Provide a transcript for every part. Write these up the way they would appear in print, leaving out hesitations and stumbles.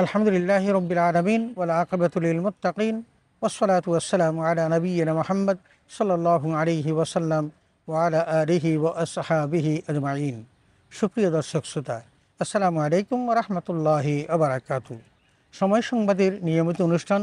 আলহামদুলিল্লাহি রব্বিল আলামিন ওয়াল আকিবাতু লিল মুত্তাকিন ওয়াসসালাতু ওয়াসসালামু আলা নাবিয়িনা মুহাম্মদ সাল্লাল্লাহু আলাইহি ওয়াসাল্লাম ওয়া আলা আলিহি ওয়া আসহাবিহি আজমাইন। সুপ্রিয় দর্শক শ্রোতা, আসসালামু আলাইকুম ওয়া রাহমাতুল্লাহি ওয়া বারাকাতুহু। সময় সংবাদের নিয়মিত অনুষ্ঠান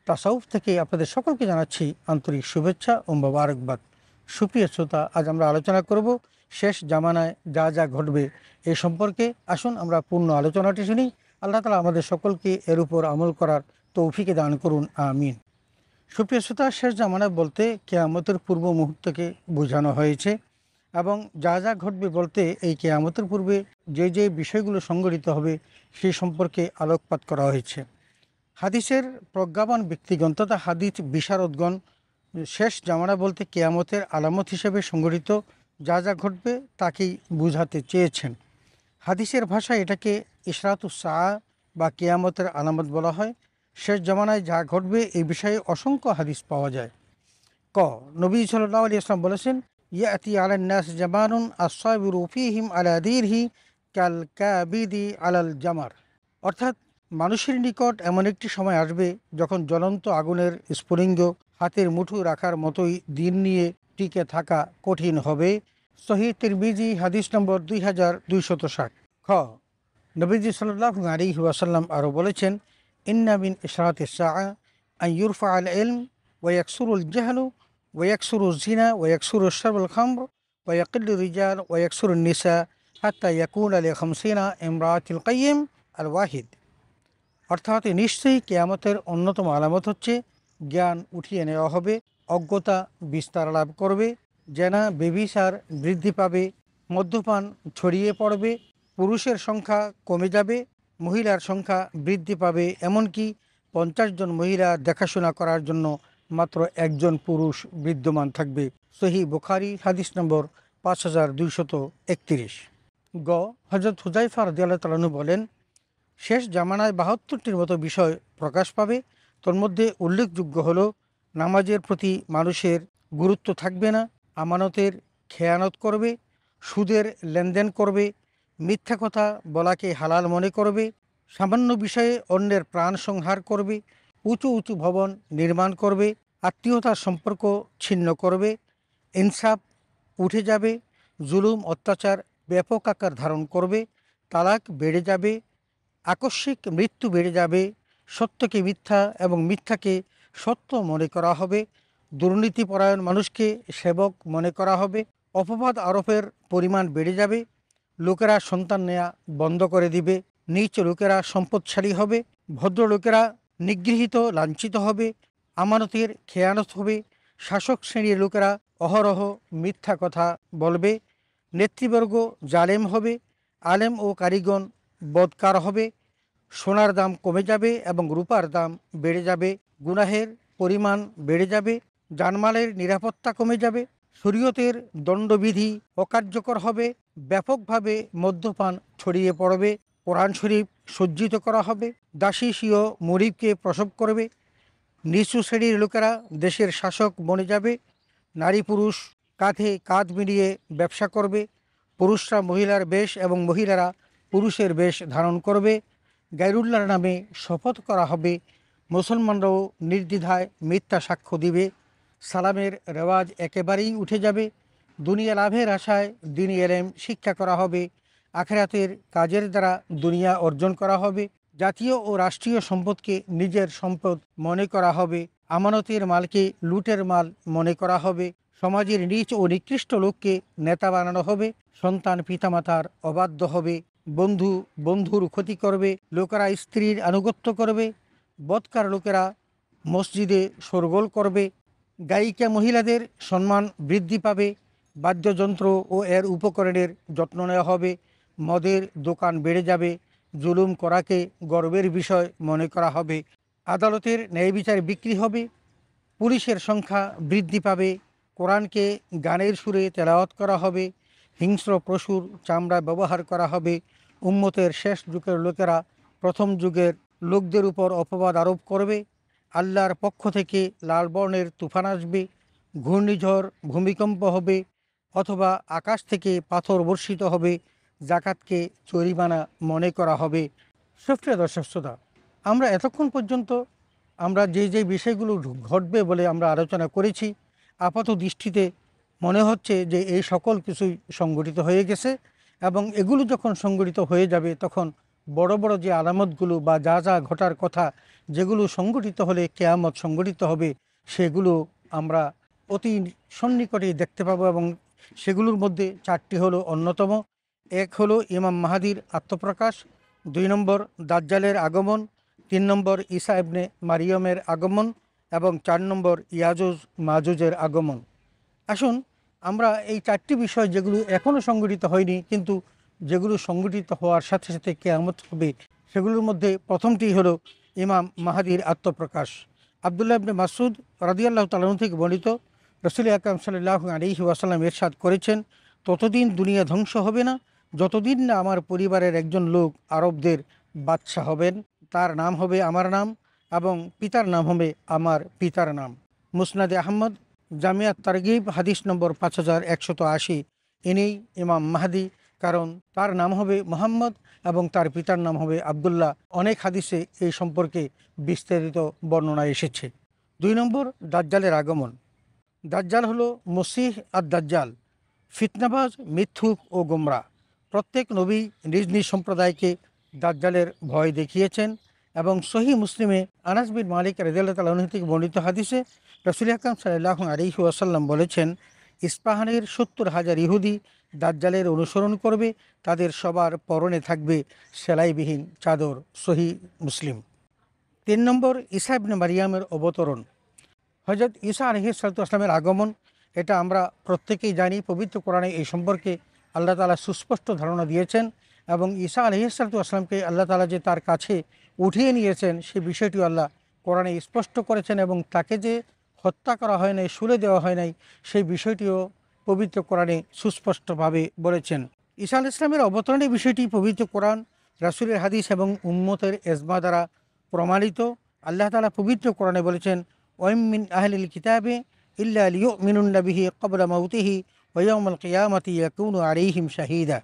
তাসাউফ থেকে আপনাদের সকলকে জানাচ্ছি আন্তরিক শুভেচ্ছা ও মোবারকবাদ। সুপ্রিয় শ্রোতা, আজ আমরা আলোচনা করব শেষ জামানায় যা যা ঘটবে এ সম্পর্কে। আসুন আমরা পূর্ণ আলোচনাটি শুনি। আল্লাহ তাআলা আমাদের সকলকে এর উপর আমল করার তৌফিক দান করুন, আমিন। সুপ্রিয় শ্রোতা, শেষ জামানা বলতে কিয়ামতের পূর্ব মুহূর্তকে বোঝানো হয়েছে এবং যা যা ঘটবে বলতে এই কিয়ামতের পূর্বে যে যে বিষয়গুলো সংঘটিত হবে সেই সম্পর্কে আলোকপাত করা হয়েছে। হাদিসের প্রজ্ঞাবান ব্যক্তিগণ তথা হাদিস বিশারদগণ শেষ জামানা বলতে কিয়ামতের আলামত হিসেবে সংঘটিত যা যা ঘটবে তাকেই বুঝাতে চেয়েছেন। হাদিসের ভাষায় এটাকে ইশরাতুস সাআ বা কিয়ামতের আলামত বলা হয়। শেষ জামানায় যা ঘটবে এই বিষয়ে অসংখ্য হাদিস পাওয়া যায়। নবী সাল্লাল্লাহু আলাইহি ওয়াসাল্লাম বলেছেন, ইয়াতি আলান নাস জামানুন আস-সাবিরু ফীহিম আলা দীরহি কাল কাবিদি আলাল জামার। অর্থাৎ মানুষের নিকট এমন একটি সময় আসবে যখন জ্বলন্ত আগুনের স্ফুলিঙ্গ হাতের মুঠো রাখার মতোই দিন নিয়ে টিকে থাকা কঠিন হবে। সহিহ তিরমিজি হাদিস নম্বর 2260। নবীজি সাল্লাল্লাহু আলাইহি ওয়াসাল্লাম আরও বলেছেন, ইন্না মিন ইশরাতিস সাআ আন ইউরফা আল ইলম ওয়া ইয়াকসুরুল জাহলু ওয়া ইয়াকসুরুজ জিনা ওয়া ইয়াকসুরুশ শারবুল খামর ওয়া ইয়াকিল্লুর রিজাল ওয়া ইয়াকসুরুন নিসা হাত্তা ইয়াকুনা লি 50 ইমরাতিল কাইয়িম আল ওয়াহিদ। অর্থাৎ নিশ্চয়ই কিয়ামতের অন্যতম আলামত হচ্ছে জ্ঞান উঠিয়ে নেওয়া হবে, অজ্ঞতা বিস্তার লাভ করবে, জেনা বেবিচার বৃদ্ধি পাবে, মদ্যপান ছড়িয়ে পড়বে, পুরুষের সংখ্যা কমে যাবে, মহিলার সংখ্যা বৃদ্ধি পাবে, এমনকি 50 জন মহিলা দেখাশোনা করার জন্য মাত্র একজন পুরুষ বিদ্যমান থাকবে। সহিহ বুখারী হাদিস নম্বর 5231। হযরত হুযায়ফা রাদিয়াল্লাহু তাআলা আনহু বলেন, শেষ জামানায় 72টির মতো বিষয় প্রকাশ পাবে। তোর মধ্যে উল্লেখযোগ্য হলো, নামাজের প্রতি মানুষের গুরুত্ব থাকবে না, আমানতের খেয়ানত করবে, সুদের লেনদেন করবে, মিথ্যা কথা বলাকে হালাল মনে করবে, সামান্য বিষয়ে অন্যের প্রাণ সংহার করবে, উঁচু উঁচু ভবন নির্মাণ করবে, আত্মীয়তার সম্পর্ক ছিন্ন করবে, ইনসাফ উঠে যাবে, জুলুম অত্যাচার ব্যাপক আকার ধারণ করবে, তালাক বেড়ে যাবে, আকস্মিক মৃত্যু বেড়ে যাবে, সত্যকে মিথ্যা এবং মিথ্যাকে সত্য মনে করা হবে, দুর্নীতিপরায়ণ মানুষকে সেবক মনে করা হবে, অপবাদ আরোপের পরিমাণ বেড়ে যাবে, লোকেরা সন্তান নেয়া বন্ধ করে দিবে, নীচ লোকেরা সম্পদশালী হবে, ভদ্রলোকেরা নিগৃহীত লাঞ্ছিত হবে, আমানতের খেয়ানত হবে, শাসক শ্রেণীর লোকেরা অহরহ মিথ্যা কথা বলবে, নেতৃবর্গ জালেম হবে, আলেম ও কারিগণ বদকার হবে, সোনার দাম কমে যাবে এবং রূপার দাম বেড়ে যাবে, গুনাহের পরিমাণ বেড়ে যাবে, জানমালের নিরাপত্তা কমে যাবে, শরীয়তের দণ্ডবিধি অকার্যকর হবে, ব্যাপকভাবে মদ্যপান ছড়িয়ে পড়বে, কোরআন শরীফ সজ্জিত করা হবে, দাসী স্বীয় মুরিবকে প্রসব করবে, নিচু শ্রেণীর লোকেরা দেশের শাসক বনে যাবে, নারী পুরুষ কাঁধে কাঁধ মিলিয়ে ব্যবসা করবে, পুরুষরা মহিলার বেশ এবং মহিলারা পুরুষের বেশ ধারণ করবে, গায়রুল্লাহর নামে শপথ করা হবে, মুসলমানরাও নির্দ্বিধায় মিথ্যা সাক্ষ্য দিবে, সালামের রেওয়াজ একেবারেই উঠে যাবে, দুনিয়া লাভের আশায় দ্বীনি ইলম শিক্ষা করা হবে, আখিরাতের কাজের দ্বারা দুনিয়া অর্জন করা হবে, জাতীয় ও রাষ্ট্রীয় সম্পদকে নিজের সম্পদ মনে করা হবে, আমানতের মালকে লুটের মাল মনে করা হবে, সমাজের নীচ ও নিকৃষ্ট লোককে নেতা বানানো হবে, সন্তান পিতামাতার অবাধ্য হবে, বন্ধু বন্ধুর ক্ষতি করবে, লোকেরা স্ত্রীর আনুগত্য করবে, বদকার লোকেরা মসজিদে শোরগোল করবে, গায়িকা মহিলাদের সম্মান বৃদ্ধি পাবে, বাদ্যযন্ত্র ও এর উপকরণের যত্ন নেওয়া হবে, মদের দোকান বেড়ে যাবে, জুলুম করাকে গর্বের বিষয় মনে করা হবে, আদালতের ন্যায় বিচার বিক্রি হবে, পুলিশের সংখ্যা বৃদ্ধি পাবে, কোরআনকে গানের সুরে তেলাওয়াত করা হবে, হিংস্র পশুর চামড়া ব্যবহার করা হবে, উম্মতের শেষ যুগের লোকেরা প্রথম যুগের লোকদের উপর অপবাদ আরোপ করবে, আল্লাহর পক্ষ থেকে লাল বর্ণের তুফান আসবে, ঘূর্ণিঝড় ভূমিকম্প হবে অথবা আকাশ থেকে পাথর বর্ষিত হবে, জাকাতকে জরিমানা মনে করা হবে, সুপ্রিয় দর্শক শ্রোতা, আমরা এতক্ষণ পর্যন্ত আমরা যে বিষয়গুলো ঘটবে বলে আমরা আলোচনা করেছি, আপাত দৃষ্টিতে মনে হচ্ছে যে এই সকল কিছুই সংগঠিত হয়ে গেছে, এবং এগুলো যখন সংগঠিত হয়ে যাবে তখন বড় বড় যে আলামতগুলো বা যা যা ঘটার কথা, যেগুলো সংগঠিত হলে কেয়ামত সংগঠিত হবে, সেগুলো আমরা অতি সন্নিকটেই দেখতে পাবো। এবং সেগুলোর মধ্যে চারটি হলো অন্যতম। এক হলো ইমাম মাহাদির আত্মপ্রকাশ, 2 নম্বর দাজ্জালের আগমন, 3 নম্বর ঈসা ইবনে মারিয়মের আগমন এবং 4 নম্বর ইয়াজুজ মাজুজের আগমন। আসুন আমরা এই চারটি বিষয়, যেগুলো এখনও সংগঠিত হয়নি কিন্তু যেগুলো সংগঠিত হওয়ার সাথে সাথে কিয়ামত হবে, সেগুলোর মধ্যে প্রথমটি হলো ইমাম মাহাদির আত্মপ্রকাশ। আবদুল্লাহ ইবনে মাসউদ রাদিয়াল্লাহু তাআলা আনহু থেকে বর্ণিত, রাসূল আকরাম সাল্লাল্লাহু আলাইহি ওয়াসাল্লাম ইরশাদ করেছেন, ততদিন দুনিয়া ধ্বংস হবে না যতদিন না আমার পরিবারের একজন লোক আরবদের বাদশাহ হবেন, তার নাম হবে আমার নাম এবং পিতার নাম হবে আমার পিতার নাম। মুসনাদে আহমদ, জামিয়াত তারগিব, হাদিস নম্বর 5180। ইনিই ইমাম মাহদি, কারণ তার নাম হবে মোহাম্মদ এবং তার পিতার নাম হবে আবদুল্লাহ। অনেক হাদিসে এই সম্পর্কে বিস্তারিত বর্ণনা এসেছে। 2 নম্বর দাজ্জালের আগমন। দাজ্জাল হলো মসিহ আর দাজ্জাল, ফিতনাবাজ, মিথ্যুক ও গোমরা। প্রত্যেক নবী নিজ নিজ সম্প্রদায়কে দাজ্জালের ভয় দেখিয়েছেন, এবং সহিহ মুসলিমে আনাস বিন মালিক রাদিয়াল্লাহু তাআলা আনহু থেকে বর্ণিত হাদিসে রাসূল আকরাম সাল্লাল্লাহু আলাইহি ওয়াসাল্লাম বলেছেন, ইস্পাহানের 70,000 ইহুদি দাজ্জালের অনুসরণ করবে, তাদের সবার পরনে থাকবে সেলাইবিহীন চাদর। সহিহ মুসলিম। 3 নম্বর ঈসা ইবনে মারিয়ামের অবতরণ। হযরত ঈসা আলাইহিস সালাতু ওয়াসসালামের আগমন, এটা আমরা প্রত্যেকেই জানি। পবিত্র কোরআনে এই সম্পর্কে আল্লাহ তাআলা সুস্পষ্ট ধারণা দিয়েছেন, এবং ঈসা আলাইহিস সালাতু ওয়াসসালামকে আল্লাহ তাআলা যে তার কাছে উঠিয়ে নিয়েছেন সেই বিষয়টিও আল্লাহ কোরআনে স্পষ্ট করেছেন, এবং তাকে যে হত্যা করা হয় নাই, শুলে দেওয়া হয় নাই, সেই বিষয়টিও পবিত্র কোরআনে সুস্পষ্টভাবে বলেছেন। ঈসা আলাইহিস সালামের অবতরণের বিষয়টি পবিত্র কোরআন, রাসূলের হাদিস এবং উম্মতের এজমা দ্বারা প্রমাণিত। আল্লাহ তাআলা পবিত্র কোরআনে বলেছেন, ওয়াইম মিন আহলিল কিতাবে ইল্লা লিয়ুমিনুন্না বিহি ক্বাবলা মাউতিহি ওয়া ইয়াউমাল কিয়ামাতি ইয়াকুনু আলাইহিম শাহীদা।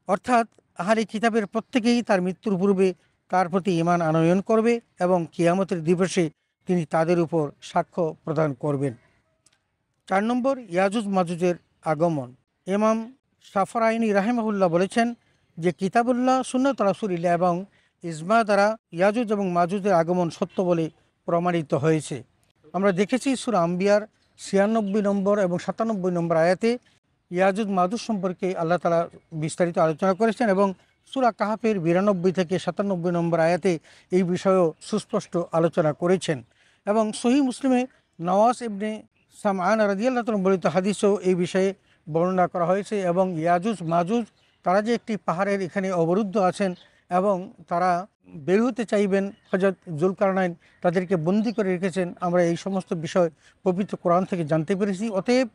অর্থাৎ আহলে কিতাবের প্রত্যেকেই তার মৃত্যুর পূর্বে তার প্রতি ঈমান আনয়ন করবে এবং কিয়ামতের দিবসে তিনি তাদের উপর সাক্ষ্য প্রদান করবেন। 4 নম্বর ইয়াজুজ মাজুজের আগমন। ইমাম শাফরাইনি রাহিমাহুল্লাহ বলেছেন যে কিতাবুল্লাহ, সুন্নাত রাসূলিল্লাহ এবং ইজমা দ্বারা ইয়াজুজ এবং মাজুজের আগমন সত্য বলে প্রমাণিত হয়েছে। আমরা দেখেছি সূরা আম্বিয়ার 96 নম্বর এবং 97 নম্বর আয়াতে ইয়াজুজ মাজুজ সম্পর্কে আল্লাহ তাআলা বিস্তারিত আলোচনা করেছেন, এবং সূরা কাহাফের 92 থেকে 97 নম্বর আয়াতে এই বিষয়েও সুস্পষ্ট আলোচনা করেছেন। এবং সহিহ মুসলিমে নওয়াস ইবনে সামআন রাদিয়াল্লাহু তাআলা বর্ণিত হাদিসেও এই বিষয়ে বর্ণনা করা হয়েছে। এবং ইয়াজুজ মাজুজ তারা যে একটি পাহাড়ের এখানে অবরুদ্ধ আছেন এবং তারা বের হতে চাইবেন, হযরত যুলকারনাইন তাদেরকে বন্দী করে রেখেছেন, আমরা এই সমস্ত বিষয় পবিত্র কোরআন থেকে জানতে পেরেছি। অতএব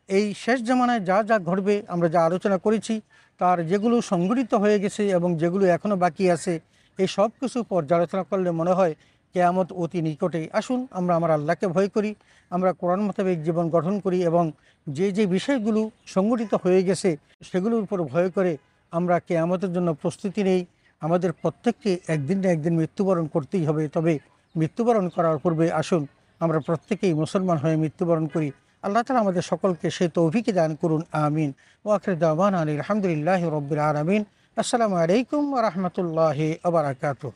এই শেষ জামানায় যা যা ঘটবে, আমরা যা আলোচনা করেছি, তার যেগুলো সংঘটিত হয়ে গেছে এবং যেগুলো এখনও বাকি আছে, এই সব কিছু পর্যালোচনা করলে মনে হয় কিয়ামত অতি নিকটে। আসুন আমরা আমার আল্লাহকে ভয় করি, আমরা কোরআন মোতাবেক জীবন গঠন করি, এবং যে বিষয়গুলো সংঘটিত হয়ে গেছে সেগুলোর উপর ভয় করে আমরা কিয়ামতের জন্য প্রস্তুতি নেই। আমাদের প্রত্যেককে একদিন না একদিন মৃত্যুবরণ করতেই হবে, তবে মৃত্যুবরণ করার পূর্বে আসুন আমরা প্রত্যেকেই মুসলমান হয়ে মৃত্যুবরণ করি। আল্লাহ তাআলা আমাদের সকলকে সেই তৌফিক দান করুন, আমিন। ওয়া আখিরু দাওয়ানা আলহামদুলিল্লাহি রাব্বিল আলামিন। আসসালামু আলাইকুম ওয়া রাহমাতুল্লাহি ওয়া বারাকাতুহু।